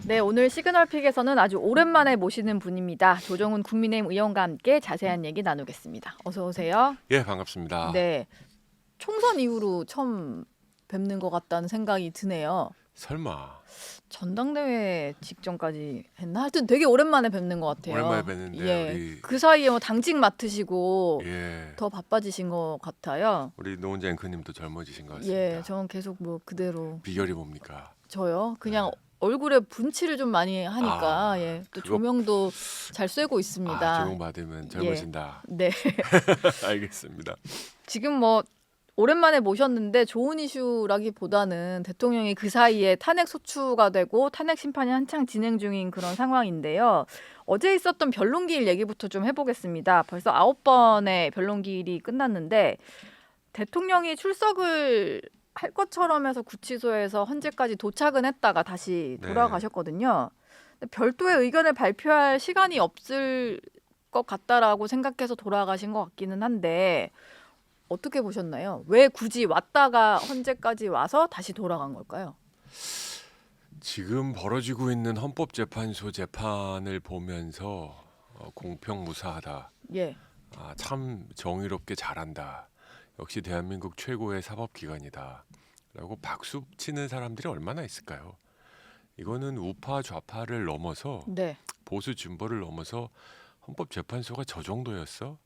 네, 오늘 시그널픽에서는 아주 오랜만에 모시는 분입니다. 조정훈 국민의힘 의원과 함께 자세한 얘기 나누겠습니다. 어서 오세요. 예, 반갑습니다. 네, 총선 이후로 처음 뵙는 것 같다는 생각이 드네요. 설마 전당대회 직전까지 했나? 하여튼 되게 오랜만에 뵙는 것 같아요. 오랜만에 뵀는데 예, 우리 그 사이에 뭐 당직 맡으시고 예, 더 바빠지신 것 같아요. 우리 노은재 앵커님도 젊어지신 것 같습니다. 예, 저는 계속 뭐 그대로 비결이 뭡니까? 저요. 그냥 네. 얼굴에 분칠을 좀 많이 하니까 아, 예, 또 그거- 조명도 잘 쐬고 있습니다. 조용 받으면 젊어진다. 네. 알겠습니다. 지금 뭐 오랜만에 모셨는데 좋은 이슈라기보다는 대통령이 그 사이에 탄핵 소추가 되고 탄핵 심판이 한창 진행 중인 그런 상황인데요. 어제 있었던 변론기일 얘기부터 좀 해보겠습니다. 벌써 9번의 변론기일이 끝났는데 대통령이 출석을 할 것처럼 해서 구치소에서 헌재까지 도착은 했다가 다시 네. 돌아가셨거든요. 근데 별도의 의견을 발표할 시간이 없을 것 같다라고 생각해서 돌아가신 것 같기는 한데 어떻게 보셨나요? 왜 굳이 왔다가 헌재까지 와서 다시 돌아간 걸까요? 지금 벌어지고 있는 헌법재판소 재판을 보면서 공평무사하다. 예, 참 정의롭게 잘한다. 역시 대한민국 최고의 사법기관이다. 라고 박수 치는 사람들이 얼마나 있을까요? 이거는 우파 좌파를 넘어서 네, 보수 진보를 넘어서 헌법재판소가 저 정도였어?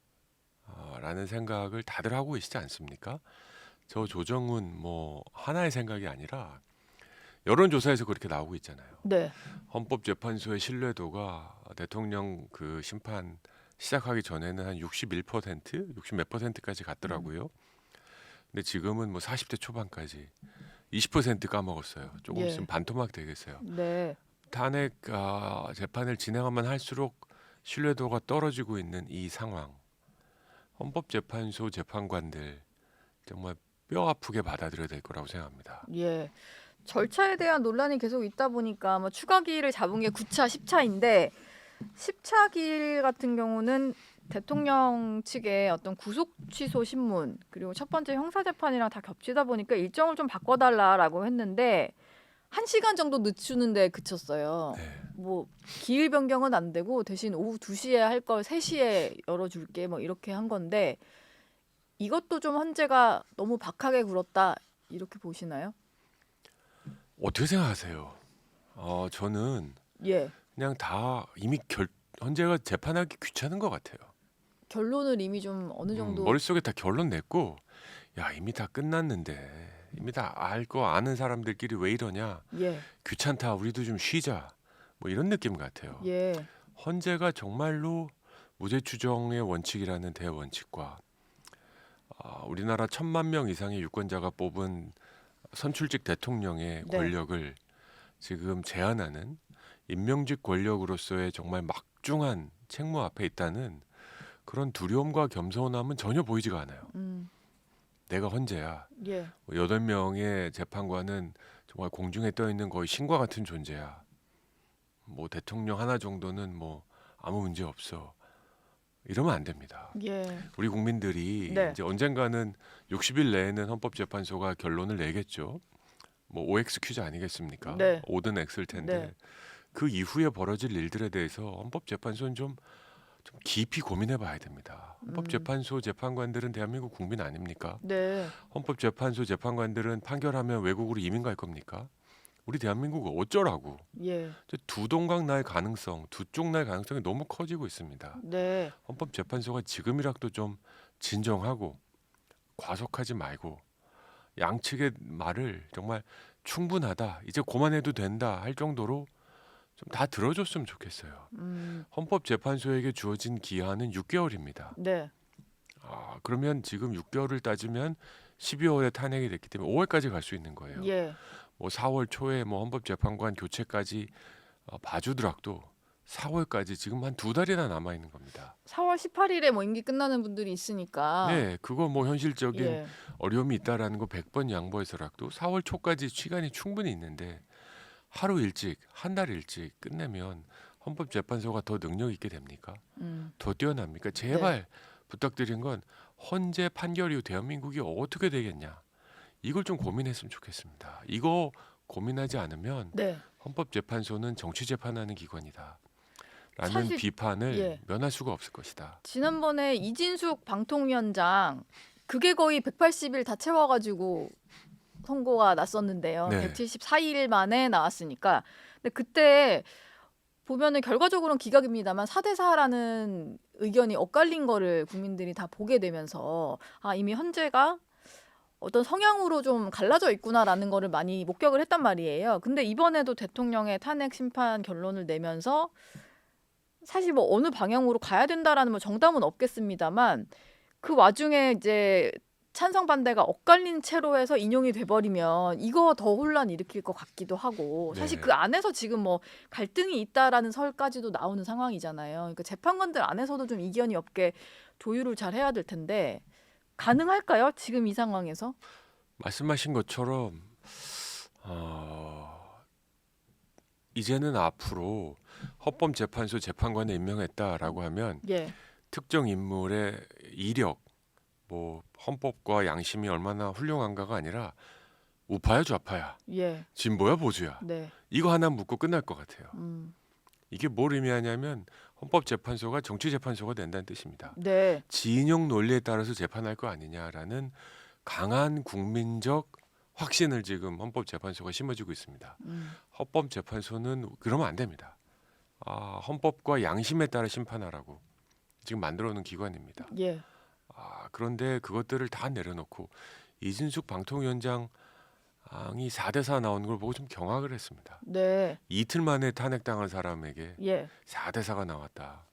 라는 생각을 다들 하고 계시지 않습니까? 저 조정은 뭐 하나의 생각이 아니라 여론조사에서 그렇게 나오고 있잖아요. 네, 헌법재판소의 신뢰도가 대통령 그 심판 시작하기 전에는 한 61%, 60 몇 %까지 갔더라고요. 근데 지금은 뭐 40대 초반까지 20% 까먹었어요. 조금 있으면 예. 반토막 되겠어요. 네, 탄핵 재판을 진행하면 할수록 신뢰도가 떨어지고 있는 이 상황. 헌법재판소 재판관들 정말 뼈 아프게 받아들여야 될 거라고 생각합니다. 예. 절차에 대한 논란이 계속 있다 보니까 뭐 추가 기일을 잡은 게 9차, 10차인데 10차 기일 같은 경우는 대통령 측의 어떤 구속 취소 신문 그리고 첫 번째 형사 재판이랑 다 겹치다 보니까 일정을 좀 바꿔달라라고 했는데 1시간 정도 늦추는데 그쳤어요. 네. 뭐 기일 변경은 안 되고 대신 오후 2시에 할 걸 3시에 열어줄게 뭐 이렇게 한 건데 이것도 좀 헌재가 너무 박하게 굴었다 이렇게 보시나요? 어떻게 생각하세요? 저는 예. 그냥 다 이미 헌재가 재판하기 귀찮은 것 같아요. 결론을 이미 좀 어느 정도 머릿속에 다 결론 냈고 야 이미 다 끝났는데 이미 다 알 거 아는 사람들끼리 왜 이러냐 예. 귀찮다 우리도 좀 쉬자 뭐 이런 느낌 같아요. 예. 헌재가 정말로 무죄 추정의 원칙이라는 대원칙과 우리나라 1,000만 명 이상의 유권자가 뽑은 선출직 대통령의 네. 권력을 지금 제한하는 임명직 권력으로서의 정말 막중한 책무 앞에 있다는 그런 두려움과 겸손함은 전혀 보이지가 않아요. 내가 헌재야. 예. 8명의 재판관은 정말 공중에 떠 있는 거의 신과 같은 존재야. 뭐 대통령 하나 정도는 뭐 아무 문제 없어. 이러면 안 됩니다. 예. 우리 국민들이 네. 이제 언젠가는 60일 내에는 헌법재판소가 결론을 내겠죠. 뭐 OX 퀴즈 아니겠습니까? 네. 오든 X일 텐데 네. 그 이후에 벌어질 일들에 대해서 헌법재판소는 좀 깊이 고민해봐야 됩니다. 헌법재판소 재판관들은 대한민국 국민 아닙니까? 네. 헌법재판소 재판관들은 판결하면 외국으로 이민 갈 겁니까? 우리 대한민국 어쩌라고? 예. 이제 두 동강 날 가능성, 두 쪽 날 가능성이 너무 커지고 있습니다. 네. 헌법재판소가 지금이라도 좀 진정하고 과속하지 말고 양측의 말을 정말 충분하다, 이제 그만해도 된다 할 정도로 좀 다 들어줬으면 좋겠어요. 헌법재판소에게 주어진 기한은 6개월입니다. 네. 그러면 지금 6개월을 따지면 12월에 탄핵이 됐기 때문에 5월까지 갈 수 있는 거예요. 예. 뭐 4월 초에 뭐 헌법재판관 교체까지 봐주더라도 4월까지 지금 한 2달이나 남아 있는 겁니다. 4월 18일에 뭐 임기 끝나는 분들이 있으니까. 네, 그거 뭐 현실적인 예. 어려움이 있다라는 거 100번 양보해서라도 4월 초까지 시간이 충분히 있는데 하루 일찍, 한 달 일찍 끝내면 헌법재판소가 더 능력 있게 됩니까? 더 뛰어납니까? 제발 부탁드린 건 헌재 판결 이후 대한민국이 어떻게 되겠냐? 이걸 좀 고민했으면 좋겠습니다. 이거 고민하지 않으면 네. 헌법재판소는 정치 재판하는 기관이다. 라는 사실 비판을 예. 면할 수가 없을 것이다. 지난번에 이진숙 방통위원장 그게 거의 180일 다 채워가지고 선고가 났었는데요. 네. 174일 만에 나왔으니까. 근데 그때 보면은 결과적으로는 기각입니다만 4대 4라는 의견이 엇갈린 거를 국민들이 다 보게 되면서 아 이미 헌재가 어떤 성향으로 좀 갈라져 있구나라는 거를 많이 목격을 했단 말이에요. 근데 이번에도 대통령의 탄핵 심판 결론을 내면서 사실 뭐 어느 방향으로 가야 된다라는 뭐 정답은 없겠습니다만 그 와중에 이제 찬성 반대가 엇갈린 채로 해서 인용이 돼버리면 이거 더 혼란 일으킬 것 같기도 하고 사실 네. 그 안에서 지금 뭐 갈등이 있다라는 설까지도 나오는 상황이잖아요. 그러니까 재판관들 안에서도 좀 이견이 없게 조율을 잘 해야 될 텐데 가능할까요? 지금 이 상황에서? 말씀하신 것처럼 이제는 앞으로 헌법재판소 재판관에 임명했다라고 하면 예, 특정 인물의 이력, 뭐 헌법과 양심이 얼마나 훌륭한가가 아니라 우파야 좌파야, 예, 진보야 보수야, 네, 이거 하나 묻고 끝날 것 같아요. 음, 이게 뭘 의미하냐면 헌법재판소가 정치재판소가 된다는 뜻입니다. 네, 진영 논리에 따라서 재판할 거 아니냐라는 강한 국민적 확신을 지금 헌법재판소가 심어주고 있습니다. 헌법재판소는 그러면 안 됩니다. 헌법과 양심에 따라 심판하라고 지금 만들어놓은 기관입니다. 예, 그런데 그것들을 다 내려놓고 이진숙 방통위원장이 4대 4 나오는 걸 보고 좀 경악을 했습니다. 네, 이틀 만에 탄핵당한 사람에게 예, 4대 4가 나왔다.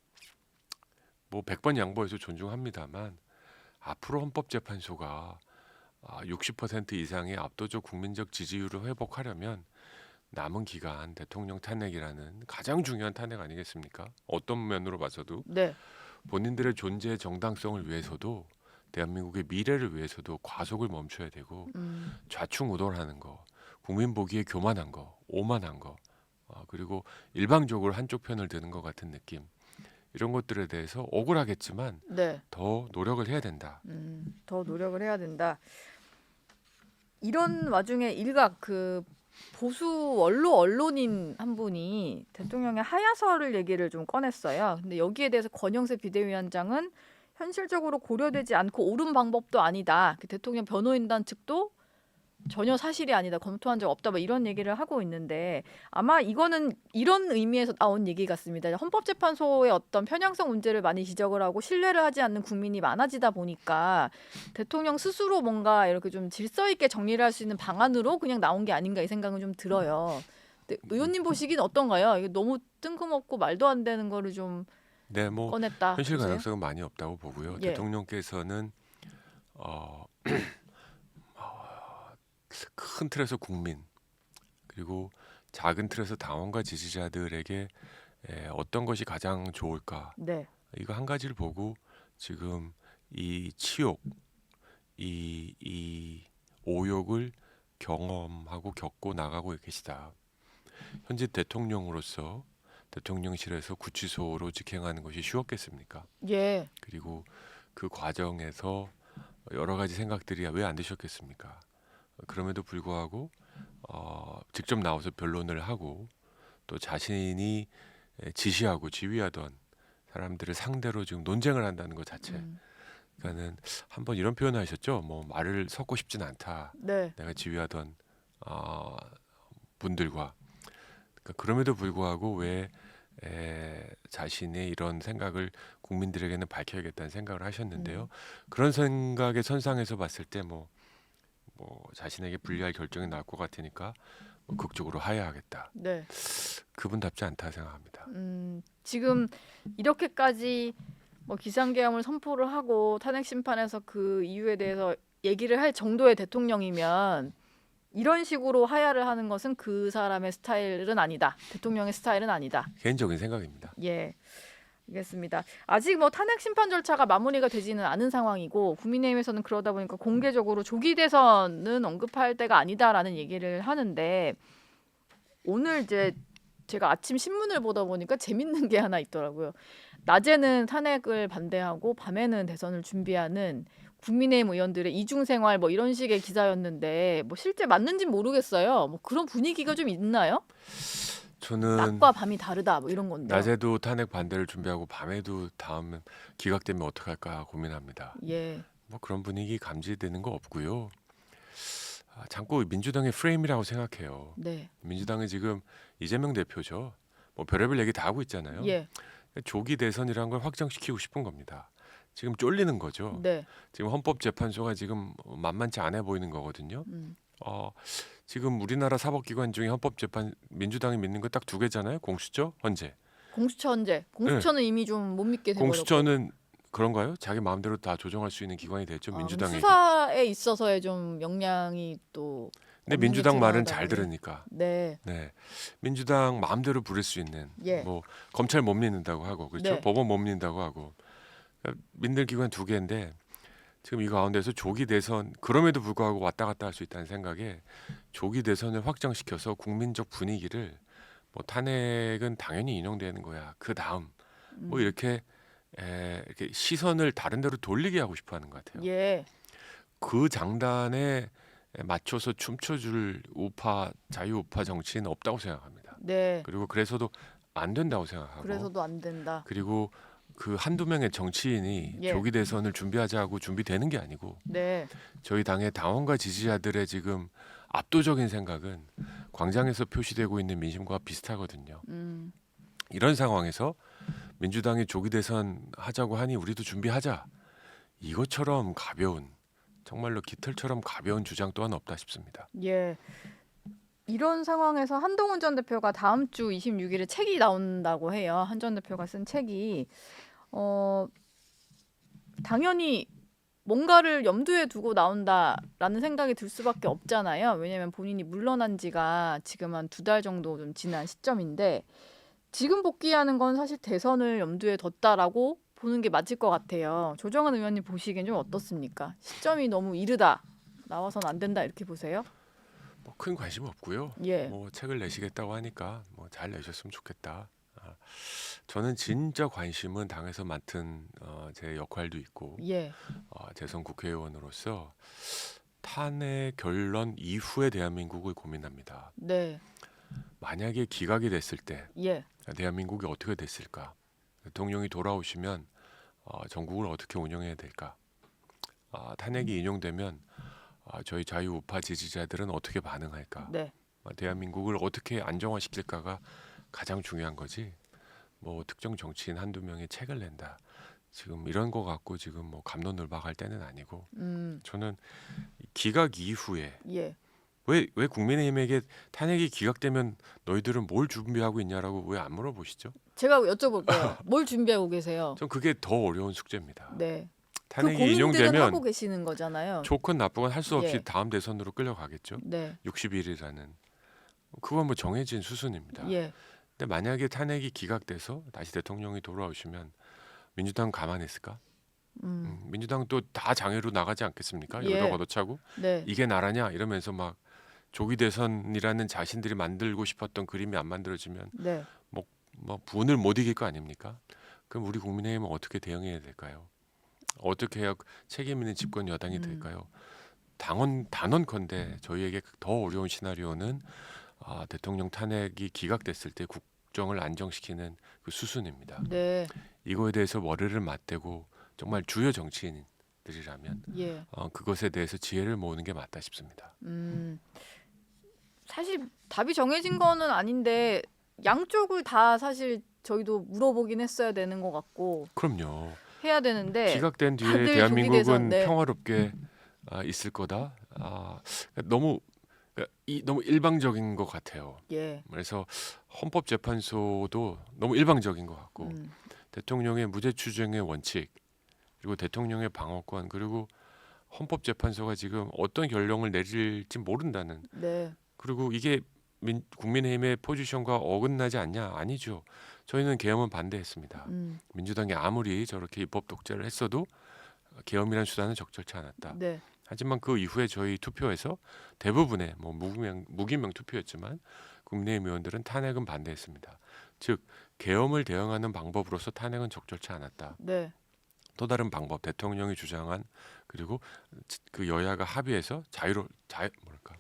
뭐 100번 양보해서 존중합니다만 앞으로 헌법재판소가 60% 이상의 압도적 국민적 지지율을 회복하려면 남은 기간 대통령 탄핵이라는 가장 중요한 탄핵 아니겠습니까? 어떤 면으로 봐서도 네, 본인들의 존재의 정당성을 위해서도 대한민국의 미래를 위해서도 과속을 멈춰야 되고 좌충우돌하는 거, 국민 보기에 교만한 거, 오만한 거, 그리고 일방적으로 한쪽 편을 드는 것 같은 느낌 이런 것들에 대해서 억울하겠지만 네. 더 노력을 해야 된다. 더 노력을 해야 된다. 이런 와중에 일각 그 보수 원로 언론인 한 분이 대통령의 하야설을 얘기를 좀 꺼냈어요. 근데 여기에 대해서 권영세 비대위원장은 현실적으로 고려되지 않고 옳은 방법도 아니다. 그 대통령 변호인단 측도 전혀 사실이 아니다. 검토한 적 없다. 뭐 이런 얘기를 하고 있는데 아마 이거는 이런 의미에서 나온 얘기 같습니다. 헌법재판소의 어떤 편향성 문제를 많이 지적을 하고 신뢰를 하지 않는 국민이 많아지다 보니까 대통령 스스로 뭔가 이렇게 좀 질서 있게 정리를 할 수 있는 방안으로 그냥 나온 게 아닌가 이 생각은 좀 들어요. 근데 의원님 보시기는 어떤가요? 이게 너무 뜬금없고 말도 안 되는 거를 좀 네, 뭐 꺼냈다. 현실 보세요? 가능성은 많이 없다고 보고요. 예. 대통령께서는 큰 틀에서 국민 그리고 작은 틀에서 당원과 지지자들에게 어떤 것이 가장 좋을까 네. 이거 한 가지를 보고 지금 이 치욕, 이 오욕을 경험하고 겪고 나가고 계시다. 현재 대통령으로서 대통령실에서 구치소로 직행하는 것이 쉬웠겠습니까? 예. 그리고 그 과정에서 여러 가지 생각들이 왜 안 드셨겠습니까? 그럼에도 불구하고 직접 나와서 변론을 하고 또 자신이 지시하고 지휘하던 사람들을 상대로 지금 논쟁을 한다는 것 자체. 그러니까는 한번 이런 표현을 하셨죠. 뭐 말을 섞고 싶진 않다. 네. 내가 지휘하던 분들과 그러니까 그럼에도 불구하고 왜 자신의 이런 생각을 국민들에게는 밝혀야겠다는 생각을 하셨는데요. 그런 생각의 선상에서 봤을 때 뭐 자신에게 불리할 결정이 나올 것 같으니까 뭐 극적으로 하야하겠다. 네. 그분답지 않다 생각합니다. 지금 이렇게까지 뭐 기상계엄을 선포를 하고 탄핵 심판에서 그 이유에 대해서 얘기를 할 정도의 대통령이면 이런 식으로 하야를 하는 것은 그 사람의 스타일은 아니다. 대통령의 스타일은 아니다. 개인적인 생각입니다. 예. 알겠습니다. 아직 뭐 탄핵 심판 절차가 마무리가 되지는 않은 상황이고 국민의힘에서는 그러다 보니까 공개적으로 조기 대선은 언급할 때가 아니다라는 얘기를 하는데 오늘 이제 제가 아침 신문을 보다 보니까 재밌는 게 하나 있더라고요. 낮에는 탄핵을 반대하고 밤에는 대선을 준비하는 국민의힘 의원들의 이중 생활 뭐 이런 식의 기사였는데 뭐 실제 맞는지는 모르겠어요. 뭐 그런 분위기가 좀 있나요? 저는 낮과 밤이 다르다 뭐 이런 건데요. 낮에도 탄핵 반대를 준비하고 밤에도 다음 기각되면 어떡할까 고민합니다. 예. 뭐 그런 분위기 감지되는 거 없고요. 자꾸 민주당의 프레임이라고 생각해요. 네. 민주당은 지금 이재명 대표죠. 뭐 별의별 얘기 다 하고 있잖아요. 예. 조기 대선이라는 걸 확정시키고 싶은 겁니다. 지금 쫄리는 거죠. 네. 지금 헌법재판소가 지금 만만치 않아 보이는 거거든요. 음. 지금 우리나라 사법기관 중에 헌법재판 민주당이 믿는 거 딱 두 개잖아요. 공수처, 헌재. 공수처 헌재. 공수처는 이미 좀 못 믿게 돼버렸고. 공수처는 그런가요? 자기 마음대로 다 조정할 수 있는 기관이 됐죠. 그럼 민주당이. 수사에 있어서의 좀 역량이 또 근데 없는 게 민주당 말은 드러나다 잘 보니. 들으니까. 네. 네, 민주당 마음대로 부릴 수 있는 예. 뭐 검찰 못 믿는다고 하고 그렇죠. 네. 법원 못 믿는다고 하고 그러니까 믿는 기관 두 개인데 지금 이 가운데서 조기 대선 그럼에도 불구하고 왔다 갔다 할 수 있다는 생각에 조기 대선을 확정시켜서 국민적 분위기를 뭐 탄핵은 당연히 인용되는 거야. 그 다음 뭐 이렇게 시선을 다른 데로 돌리게 하고 싶어하는 것 같아요. 예. 그 장단에 맞춰서 춤춰줄 우파 자유우파 정치는 없다고 생각합니다. 네. 그리고 그래서도 안 된다고 생각하고 그래서도 안 된다. 그리고 그 한두 명의 정치인이 예. 조기 대선을 준비하자고 준비되는 게 아니고 네. 저희 당의 당원과 지지자들의 지금 압도적인 생각은 광장에서 표시되고 있는 민심과 비슷하거든요. 이런 상황에서 민주당이 조기 대선 하자고 하니 우리도 준비하자. 이것처럼 가벼운 정말로 깃털처럼 가벼운 주장 또한 없다 싶습니다. 예. 이런 상황에서 한동훈 전 대표가 다음 주 26일에 책이 나온다고 해요. 한 전 대표가 쓴 책이 당연히 뭔가를 염두에 두고 나온다라는 생각이 들 수밖에 없잖아요. 왜냐하면 본인이 물러난 지가 지금 한 2달 정도 좀 지난 시점인데 지금 복귀하는 건 사실 대선을 염두에 뒀다라고 보는 게 맞을 것 같아요. 조정은 의원님 보시기엔 좀 어떻습니까? 시점이 너무 이르다. 나와서는 안 된다 이렇게 보세요? 뭐 큰 관심 없고요. 예. 뭐 책을 내시겠다고 하니까 뭐 잘 내셨으면 좋겠다. 저는 진짜 관심은 당에서 맡은 제 역할도 있고 예. 재선 국회의원으로서 탄핵 결론 이후의 대한민국을 고민합니다. 네. 만약에 기각이 됐을 때 예. 대한민국이 어떻게 됐을까? 대통령이 돌아오시면 전국을 어떻게 운영해야 될까? 탄핵이 인용되면 저희 자유우파 지지자들은 어떻게 반응할까? 네. 대한민국을 어떻게 안정화시킬까가 가장 중요한 거지. 뭐 특정 정치인 한두 명이 책을 낸다. 지금 이런 거 갖고 지금 뭐 갑론을박할 때는 아니고 저는 기각 이후에 예. 왜 국민의힘에게 탄핵이 기각되면 너희들은 뭘 준비하고 있냐라고 왜 안 물어보시죠? 제가 여쭤볼게요. 뭘 준비하고 계세요? 전 그게 더 어려운 숙제입니다. 네. 그 탄핵이 고민들은 인용되면 하고 계시는 거잖아요. 좋건 나쁘건 할 수 없이 예. 다음 대선으로 끌려가겠죠. 네. 60일이라는 그건 뭐 정해진 수순입니다. 예. 근데 만약에 탄핵이 기각돼서 다시 대통령이 돌아오시면 민주당 가만히 있을까? 민주당 또 다 장애로 나가지 않겠습니까? 예. 여기다 걷어차고 네. 이게 나라냐 이러면서 막 조기 대선이라는 자신들이 만들고 싶었던 그림이 안 만들어지면 네. 뭐 분을 못 이길 거 아닙니까? 그럼 우리 국민의힘은 어떻게 대응해야 될까요? 어떻게 해야 책임 있는 집권 여당이 될까요? 단언컨대 저희에게 더 어려운 시나리오는 대통령 탄핵이 기각됐을 때 국정을 안정시키는 그 수순입니다. 네. 이거에 대해서 머리를 맞대고 정말 주요 정치인들이라면 예. 그것에 대해서 지혜를 모으는 게 맞다 싶습니다. 사실 답이 정해진 거는 아닌데 양쪽을 다 사실 저희도 물어보긴 했어야 되는 것 같고 그럼요. 해야 되는데 기각된 뒤에 다들 대한민국은 조기대선, 네. 평화롭게 있을 거다. 너무 일방적인 것 같아요. 예. 그래서 헌법재판소도 너무 일방적인 것 같고 대통령의 무죄 추정의 원칙 그리고 대통령의 방어권 그리고 헌법재판소가 지금 어떤 결론을 내릴지 모른다는 네. 그리고 이게 국민의힘의 포지션과 어긋나지 않냐? 아니죠. 저희는 계엄은 반대했습니다. 민주당이 아무리 저렇게 입법 독재를 했어도 계엄이라는 수단은 적절치 않았다. 네. 하지만 그 이후에 저희 투표에서 대부분의 뭐 무기명 투표였지만 국민의힘 의원들은 탄핵은 반대했습니다. 즉 계엄을 대응하는 방법으로서 탄핵은 적절치 않았다. 네. 또 다른 방법 대통령이 주장한 그리고 그 여야가 합의해서 뭐랄까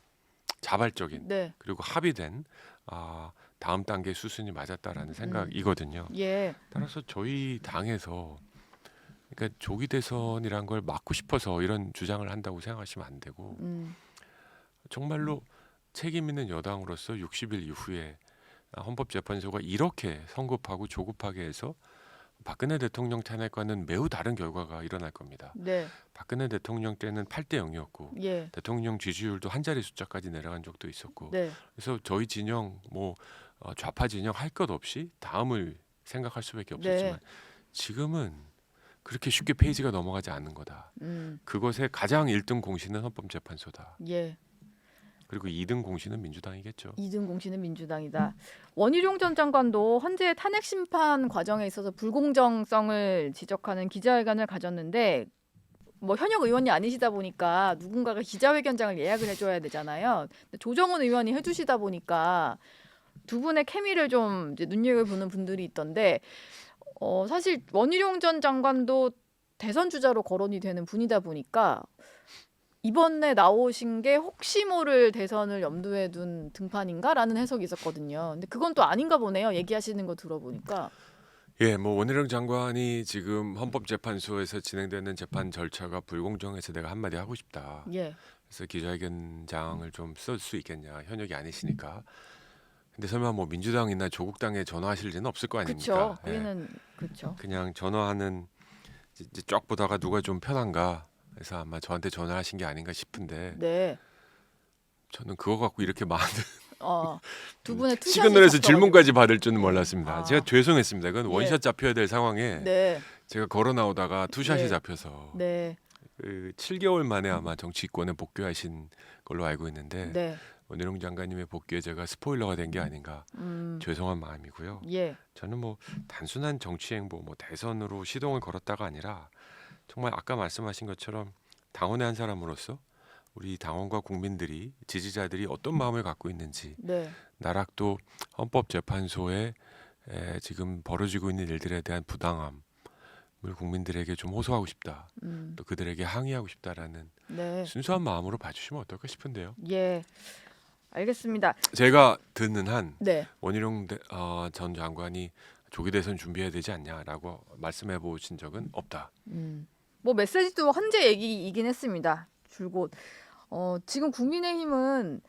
자발적인 네. 그리고 합의된 다음 단계 수순이 맞았다라는 생각이거든요. 예. 따라서 저희 당에서 그러니까 조기 대선이란 걸 막고 싶어서 이런 주장을 한다고 생각하시면 안 되고 정말로 책임 있는 여당으로서 60일 이후에 헌법재판소가 이렇게 성급하고 조급하게 해서 박근혜 대통령 탄핵과는 매우 다른 결과가 일어날 겁니다. 네. 박근혜 대통령 때는 8대 0이었고 예. 대통령 지지율도 한 자리 숫자까지 내려간 적도 있었고 네. 그래서 저희 진영 좌파 진영 할 것 없이 다음을 생각할 수밖에 네. 없었지만 지금은 그렇게 쉽게 페이지가 넘어가지 않는 거다. 그것의 가장 1등 공신은 헌법재판소다. 예. 그리고 2등 공신은 민주당이겠죠. 2등 공신은 민주당이다. 원희룡 전 장관도 헌재 탄핵 심판 과정에 있어서 불공정성을 지적하는 기자회견을 가졌는데 뭐 현역 의원이 아니시다 보니까 누군가가 기자회견장을 예약을 해줘야 되잖아요. 근데 조정훈 의원이 해주시다 보니까 두 분의 케미를 좀 이제 눈여겨보는 분들이 있던데 사실 원희룡 전 장관도 대선 주자로 거론이 되는 분이다 보니까 이번에 나오신 게 혹시 모를 대선을 염두에 둔 등판인가라는 해석이 있었거든요. 근데 그건 또 아닌가 보네요. 얘기하시는 거 들어보니까. 예, 뭐 원희룡 장관이 지금 헌법재판소에서 진행되는 재판 절차가 불공정해서 내가 한마디 하고 싶다. 예. 그래서 기자회견장을 좀 쓸 수 있겠냐. 현역이 아니시니까. 근데 설마 뭐 민주당이나 조국당에 전화하실 리는 없을 거 아닙니까? 그렇죠. 우리는 그렇죠. 그냥 전화하는 이제 쫙 보다가 누가 좀 편한가 해서 아마 저한테 전화하신 게 아닌가 싶은데 네. 저는 그거 갖고 이렇게 많은 두 분의 투샷이 시그널에서 잡혀가지고. 질문까지 받을 줄은 몰랐습니다. 아. 제가 죄송했습니다. 그건 예. 원샷 잡혀야 될 상황에 네. 제가 걸어 나오다가 투샷이 네. 잡혀서 네. 그 7개월 만에 아마 정치권에 복귀하신 걸로 알고 있는데 네. 원희룡 장관님의 복귀에 제가 스포일러가 된 게 아닌가 죄송한 마음이고요. 예. 저는 뭐 단순한 정치 행보, 뭐 대선으로 시동을 걸었다가 아니라 정말 아까 말씀하신 것처럼 당원의 한 사람으로서 우리 당원과 국민들이 지지자들이 어떤 마음을 갖고 있는지 네. 나락도 헌법재판소에 지금 벌어지고 있는 일들에 대한 부당함을 국민들에게 좀 호소하고 싶다. 또 그들에게 항의하고 싶다라는 네. 순수한 마음으로 봐주시면 어떨까 싶은데요. 예. 알겠습니다. 제가 듣는 한 네. 원희룡 전 장관이 조기 대선 준비해야 되지 않냐라고 말씀해 보신 적은 없다. 뭐 메시지도 헌재 얘기이긴 했습니다. 줄곧 지금 국민의힘은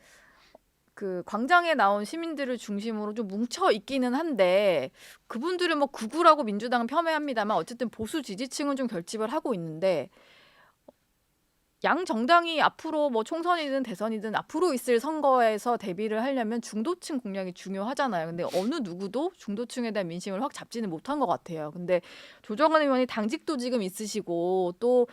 그 광장에 나온 시민들을 중심으로 좀 뭉쳐 있기는 한데 그분들은 뭐 극우라고 민주당은 폄훼합니다만 어쨌든 보수 지지층은 좀 결집을 하고 있는데 양 정당이 앞으로 뭐 총선이든 대선이든 앞으로 있을 선거에서 대비를 하려면 중도층 공략이 중요하잖아요. 근데 어느 누구도 중도층에 대한 민심을 확 잡지는 못한 것 같아요. 근데 조정환 의원이 당직도 지금 있으시고 또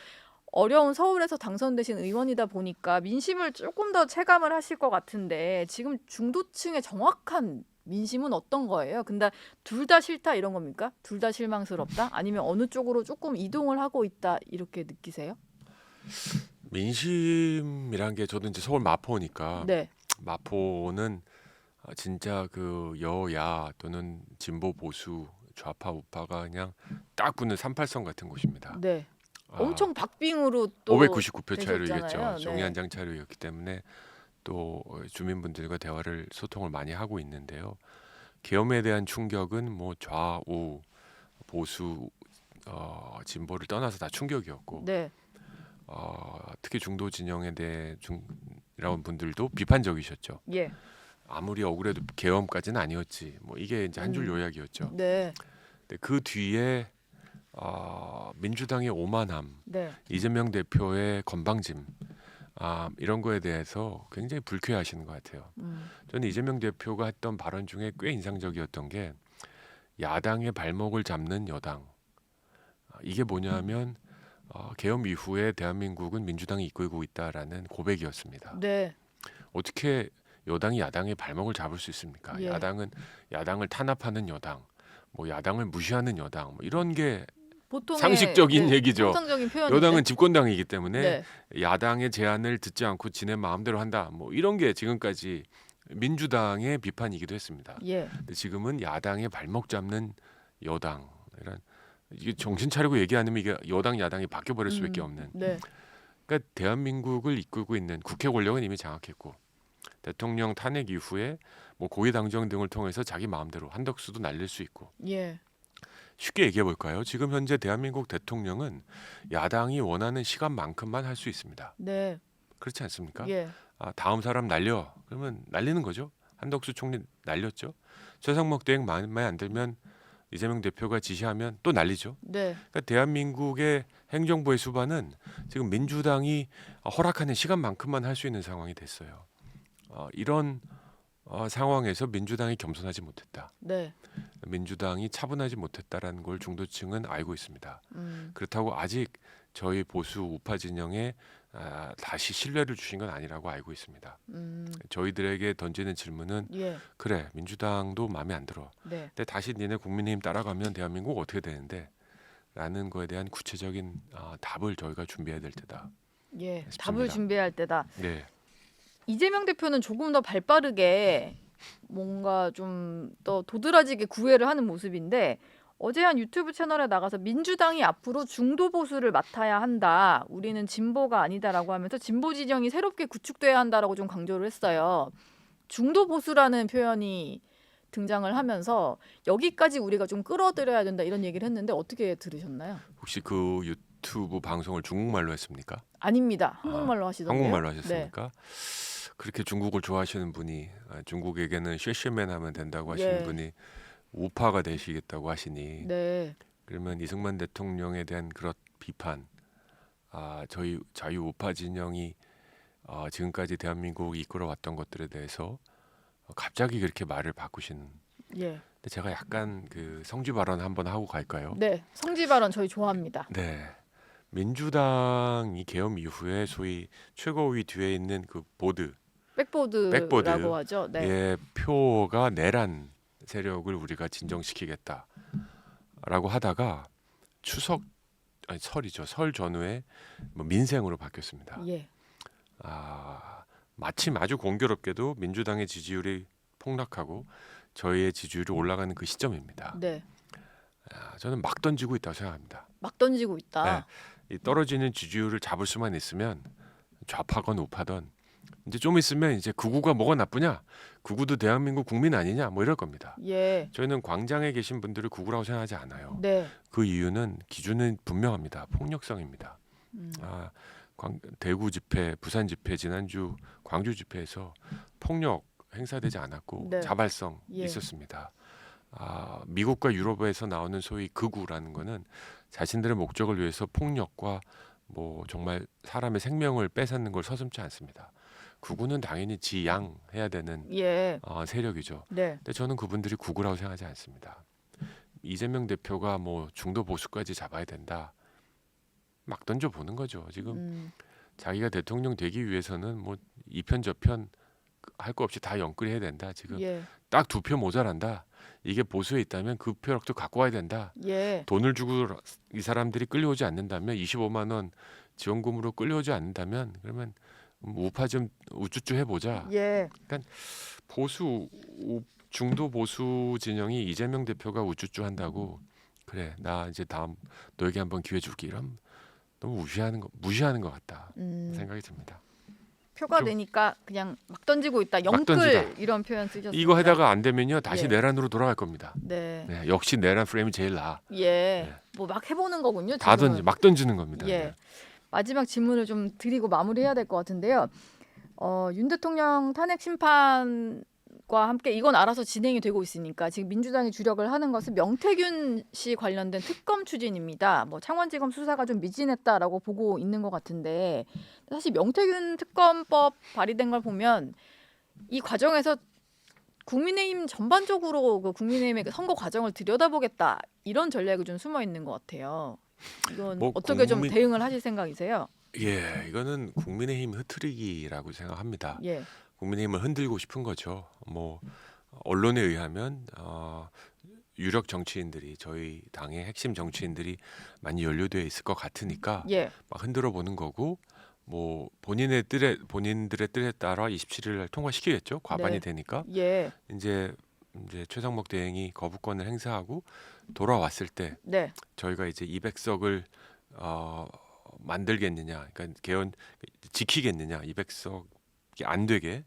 어려운 서울에서 당선되신 의원이다 보니까 민심을 조금 더 체감을 하실 것 같은데 지금 중도층의 정확한 민심은 어떤 거예요? 근데 둘 다 싫다 이런 겁니까? 둘 다 실망스럽다? 아니면 어느 쪽으로 조금 이동을 하고 있다 이렇게 느끼세요? 민심이란 게 저도 이제 서울 마포니까 네. 마포는 진짜 그 여야 또는 진보 보수 좌파 우파가 그냥 딱 붙는 38선 같은 곳입니다. 네. 엄청 박빙으로 또 599표 차이로 되셨잖아요. 이겼죠. 네. 종이 한 장 차이로 이겼기 때문에 또 주민분들과 대화를 소통을 많이 하고 있는데요. 계엄에 대한 충격은 뭐 좌우 보수 진보를 떠나서 다 충격이었고 네. 특히 중도 진영에 대해 이런 분들도 비판적이셨죠. 예. 아무리 억울해도 계엄까지는 아니었지. 뭐 이게 이제 한 줄 요약이었죠. 네. 근데 그 뒤에 민주당의 오만함, 네. 이재명 대표의 건방짐 이런 거에 대해서 굉장히 불쾌하시는 것 같아요. 저는 이재명 대표가 했던 발언 중에 꽤 인상적이었던 게 야당의 발목을 잡는 여당. 이게 뭐냐면 계엄 이후에 대한민국은 민주당이 이끌고 있다라는 고백이었습니다. 네. 어떻게 여당이 야당의 발목을 잡을 수 있습니까? 예. 야당은 야당을 탄압하는 여당, 뭐 야당을 무시하는 여당, 뭐 이런 게 보통의, 상식적인 얘기죠. 통상적인 표현인데. 여당은 집권당이기 때문에 네. 야당의 제안을 듣지 않고 지네 마음대로 한다. 뭐 이런 게 지금까지 민주당의 비판이기도 했습니다. 예. 근데 지금은 야당의 발목 잡는 여당 이런 이게 정신 차리고 얘기 안 하면 이게 여당 야당이 바뀌어 버릴 수밖에 없는 네. 그러니까 대한민국을 이끌고 있는 국회 권력은 이미 장악했고 대통령 탄핵 이후에 뭐 고위 당정 등을 통해서 자기 마음대로 한덕수도 날릴 수 있고 예. 쉽게 얘기해 볼까요? 지금 현재 대한민국 대통령은 야당이 원하는 시간만큼만 할 수 있습니다. 네. 그렇지 않습니까? 예. 다음 사람 날려 그러면 날리는 거죠. 한덕수 총리 날렸죠. 최상목 대행 마음에 안 들면 이재명 대표가 지시하면 또 날리죠. 네. 그러니까 대한민국의 행정부의 수반은 지금 민주당이 허락하는 시간만큼만 할 수 있는 상황이 됐어요. 이런 상황에서 민주당이 겸손하지 못했다. 네. 민주당이 차분하지 못했다라는 걸 중도층은 알고 있습니다. 음. 그렇다고 아직 저희 보수 우파 진영에 다시 신뢰를 주신 건 아니라고 알고 있습니다. 저희들에게 던지는 질문은 예. 그래 민주당도 마음에 안 들어. 네. 근데 다시 니네 국민의힘 따라가면 대한민국 어떻게 되는데? 라는 거에 대한 구체적인 답을 저희가 준비해야 될 때다. 예. 싶습니다. 답을 준비할 때다. 네. 이재명 대표는 조금 더 발빠르게 뭔가 좀 더 도드라지게 구애를 하는 모습인데 어제 한 유튜브 채널에 나가서 민주당이 앞으로 중도 보수를 맡아야 한다. 우리는 진보가 아니다라고 하면서 진보 진영이 새롭게 구축돼야 한다라고 좀 강조를 했어요. 중도 보수라는 표현이 등장을 하면서 여기까지 우리가 좀 끌어들여야 된다 이런 얘기를 했는데 어떻게 들으셨나요? 혹시 그 유튜브 방송을 중국말로 했습니까? 아닙니다. 한국말로 하시던데요. 한국말로 하셨습니까? 그렇게 중국을 좋아하시는 분이 중국에게는 쉐쉐맨 하면 된다고 하시는 예. 분이 우파가 되시겠다고 하시니 네. 그러면 이승만 대통령에 대한 그런 비판 저희 자유 우파 진영이 지금까지 대한민국을 이끌어왔던 것들에 대해서 갑자기 그렇게 말을 바꾸시는 예. 근데 제가 약간 그 성지 발언 한번 하고 갈까요? 네. 성지 발언 저희 좋아합니다. 네. 민주당이 개엄 이후에 소위 최고위 뒤에 있는 그 백보드라고 백보드. 하죠. 네. 의 표가 내란 세력을 우리가 진정시키겠다라고 하다가 설이죠. 설 전후에 뭐 민생으로 바뀌었습니다. 예. 마침 아주 공교롭게도 민주당의 지지율이 폭락하고 저희의 지지율이 올라가는 그 시점입니다. 네. 저는 막 던지고 있다고 생각합니다. 막 던지고 있다. 이 떨어지는 지지율을 잡을 수만 있으면 좌파건 우파든 이제 좀 있으면 이제 극우가 뭐가 나쁘냐? 극우도 대한민국 국민 아니냐? 뭐 이럴 겁니다. 예. 저희는 광장에 계신 분들을 극우라고 생각하지 않아요. 네. 그 이유는 기준은 분명합니다. 폭력성입니다. 대구 집회, 부산 집회, 지난주 광주 집회에서 폭력 행사되지 않았고 네. 자발성 예. 있었습니다. 미국과 유럽에서 나오는 소위 극우라는 거는 자신들의 목적을 위해서 폭력과 뭐 정말 사람의 생명을 뺏는 걸 서슴지 않습니다. 극우는 당연히 지양해야 되는 예. 세력이죠. 네. 근데 저는 그분들이 극우라고 생각하지 않습니다. 이재명 대표가 뭐 중도 보수까지 잡아야 된다. 막 던져 보는 거죠. 지금 자기가 대통령 되기 위해서는 뭐 이편 저편 할 거 없이 다 영끌해야 된다. 지금 예. 딱 2표 모자란다. 이게 보수에 있다면 그 표력도 갖고 와야 된다. 예. 돈을 주고 이 사람들이 끌려오지 않는다면 25만 원 지원금으로 끌려오지 않는다면 그러면 우파 좀 우쭈쭈 해보자. 예. 보수 중도 보수 진영이 이재명 대표가 우쭈쭈 한다고 그래 나 이제 다음 너에게 한번 기회 줄게 이런 너무 무시하는 것 같다 생각이 듭니다. 표가 좀- 되니까 그냥 막 던지고 있다. 막 던지다. 영끌 이런 표현 쓰셨습니다. 이거 하다가 안 되면요 다시 예. 내란으로 돌아갈 겁니다. 네. 네, 역시 내란 프레임이 제일 나아. 예. 뭐 막 해보는 거군요. 다 지금은. 막 던지는 겁니다. 예. 네. 마지막 질문을 좀 드리고 마무리해야 될 것 같은데요. 윤 대통령 탄핵 심판과 함께 이건 알아서 진행이 되고 있으니까 지금 민주당이 주력을 하는 것은 명태균 씨 관련된 특검 추진입니다. 뭐 창원지검 수사가 좀 미진했다라고 보고 있는 것 같은데 사실 명태균 특검법 발의된 걸 보면 이 과정에서 국민의힘 전반적으로 그 국민의힘의 그 선거 과정을 들여다보겠다 이런 전략이 좀 숨어 있는 것 같아요. 이건 뭐 어떻게 좀 대응을 하실 생각이세요? 예, 이거는 국민의힘 흐트리기라고 생각합니다. 예, 국민의힘을 흔들고 싶은 거죠. 뭐 언론에 의하면 유력 정치인들이 저희 당의 핵심 정치인들이 많이 연루되어 있을 것 같으니까 예, 막 흔들어 보는 거고 뭐 본인들의 뜻에 따라 27일 날 통과시키겠죠. 과반이 네. 되니까 예, 이제 최상목 대행이 거부권을 행사하고 돌아왔을 때 네, 저희가 이제 200석을 만들겠느냐, 그러니까 개헌 지키겠느냐, 200석이 안 되게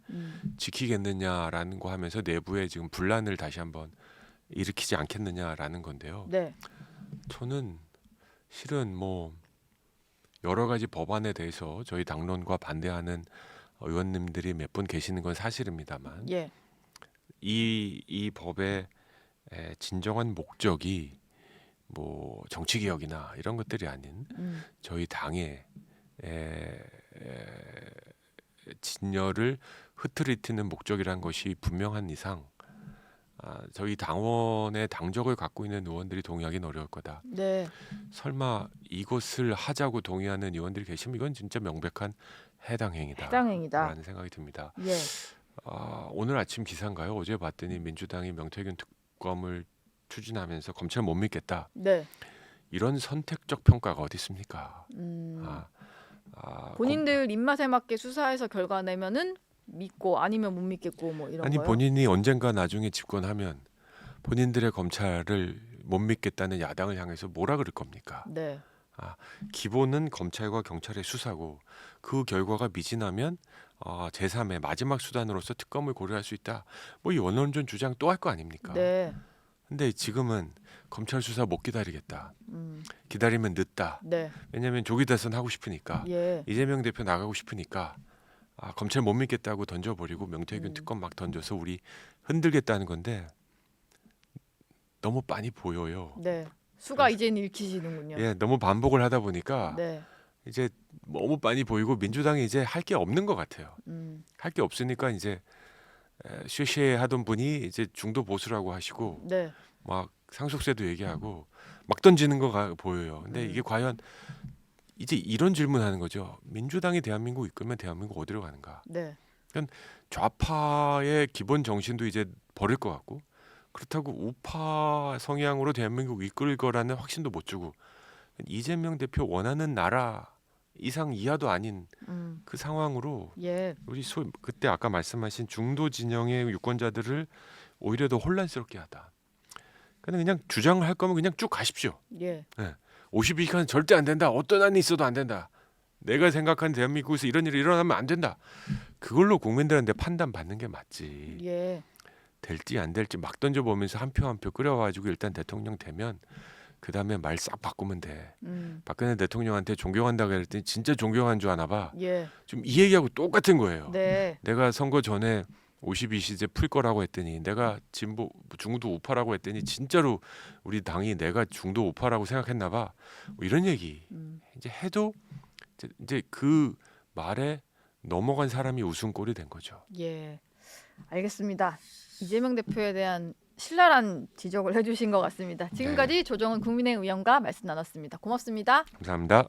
지키겠느냐라는 거 하면서 내부에 지금 분란을 다시 한번 일으키지 않겠느냐라는 건데요. 네. 저는 실은 뭐 여러 가지 법안에 대해서 저희 당론과 반대하는 의원님들이 몇 분 계시는 건 사실입니다만 예. 이 법의 진정한 목적이 뭐 정치 개혁이나 이런 것들이 아닌 저희 당의 진열을 흐트리트는 목적이란 것이 분명한 이상 저희 당원의 당적을 갖고 있는 의원들이 동의하기는 어려울 거다. 네. 설마 이것을 하자고 동의하는 의원들이 계시면 이건 진짜 명백한 해당 행위다. 해당 행위다. 라는 생각이 듭니다. 예. 오늘 아침 기사인가요? 어제 봤더니 민주당이 명태균 특검을 추진하면서 검찰 못 믿겠다. 네. 이런 선택적 평가가 어디 있습니까? 본인들 입맛에 맞게 수사해서 결과 내면은 믿고 아니면 못 믿겠고 뭐 이런 아니 거요. 본인이 언젠가 나중에 집권하면 본인들의 검찰을 못 믿겠다는 야당을 향해서 뭐라 그럴 겁니까? 네. 기본은 검찰과 경찰의 수사고 그 결과가 미진하면 제3의 마지막 수단으로서 특검을 고려할 수 있다. 뭐 이 원론전 주장 또 할 거 아닙니까? 네. 근데 지금은 검찰 수사 못 기다리겠다. 기다리면 늦다. 네. 왜냐하면 조기 대선 하고 싶으니까 예. 이재명 대표 나가고 싶으니까 검찰 못 믿겠다고 던져버리고 명태균 음. 특검 막 던져서 우리 흔들겠다는 건데 너무 빤히 보여요. 네. 수가 이제는 읽히시는군요. 예, 너무 반복을 하다 보니까 네. 이제 너무 빤히 보이고 민주당이 이제 할 게 없는 것 같아요. 할 게 없으니까 이제 쉐쉐하던 분이 이제 중도 보수라고 하시고 네. 막 상속세도 얘기하고 막 던지는 거가 보여요. 근데 이게 과연 이제 이런 질문하는 거죠. 민주당이 대한민국 이끌면 대한민국 어디로 가는가? 네. 좌파의 기본 정신도 이제 버릴 것 같고 그렇다고 우파 성향으로 대한민국 이끌 거라는 확신도 못 주고 이재명 대표 원하는 나라 이상 이하도 아닌 그 상황으로 예. 우리 그때 아까 말씀하신 중도 진영의 유권자들을 오히려 더 혼란스럽게 하다. 그냥 주장을 할 거면 그냥 쭉 가십시오. 예. 52시간 절대 안 된다. 어떤 안이 있어도 안 된다. 내가 생각한 대한민국에서 이런 일이 일어나면 안 된다. 그걸로 국민들한테 판단 받는 게 맞지. 예. 될지 안 될지 막 던져보면서 한 표 한 표 끓여가지고 일단 대통령 되면 그 다음에 말 싹 바꾸면 돼. 박근혜 대통령한테 존경한다고 했더니 진짜 존경한 줄 아나 봐. 예. 좀 이 얘기하고 똑같은 거예요. 네. 내가 선거 전에 52시제 풀 거라고 했더니 내가 진보 중도 우파라고 했더니 진짜로 우리 당이 내가 중도 우파라고 생각했나 봐. 뭐 이런 얘기 이제 해도 이제 그 말에 넘어간 사람이 웃음꼴이 된 거죠. 예. 알겠습니다. 이재명 대표에 대한 신랄한 지적을 해주신 것 같습니다. 지금까지 조정은 국민의힘 의원과 말씀 나눴습니다. 고맙습니다. 감사합니다.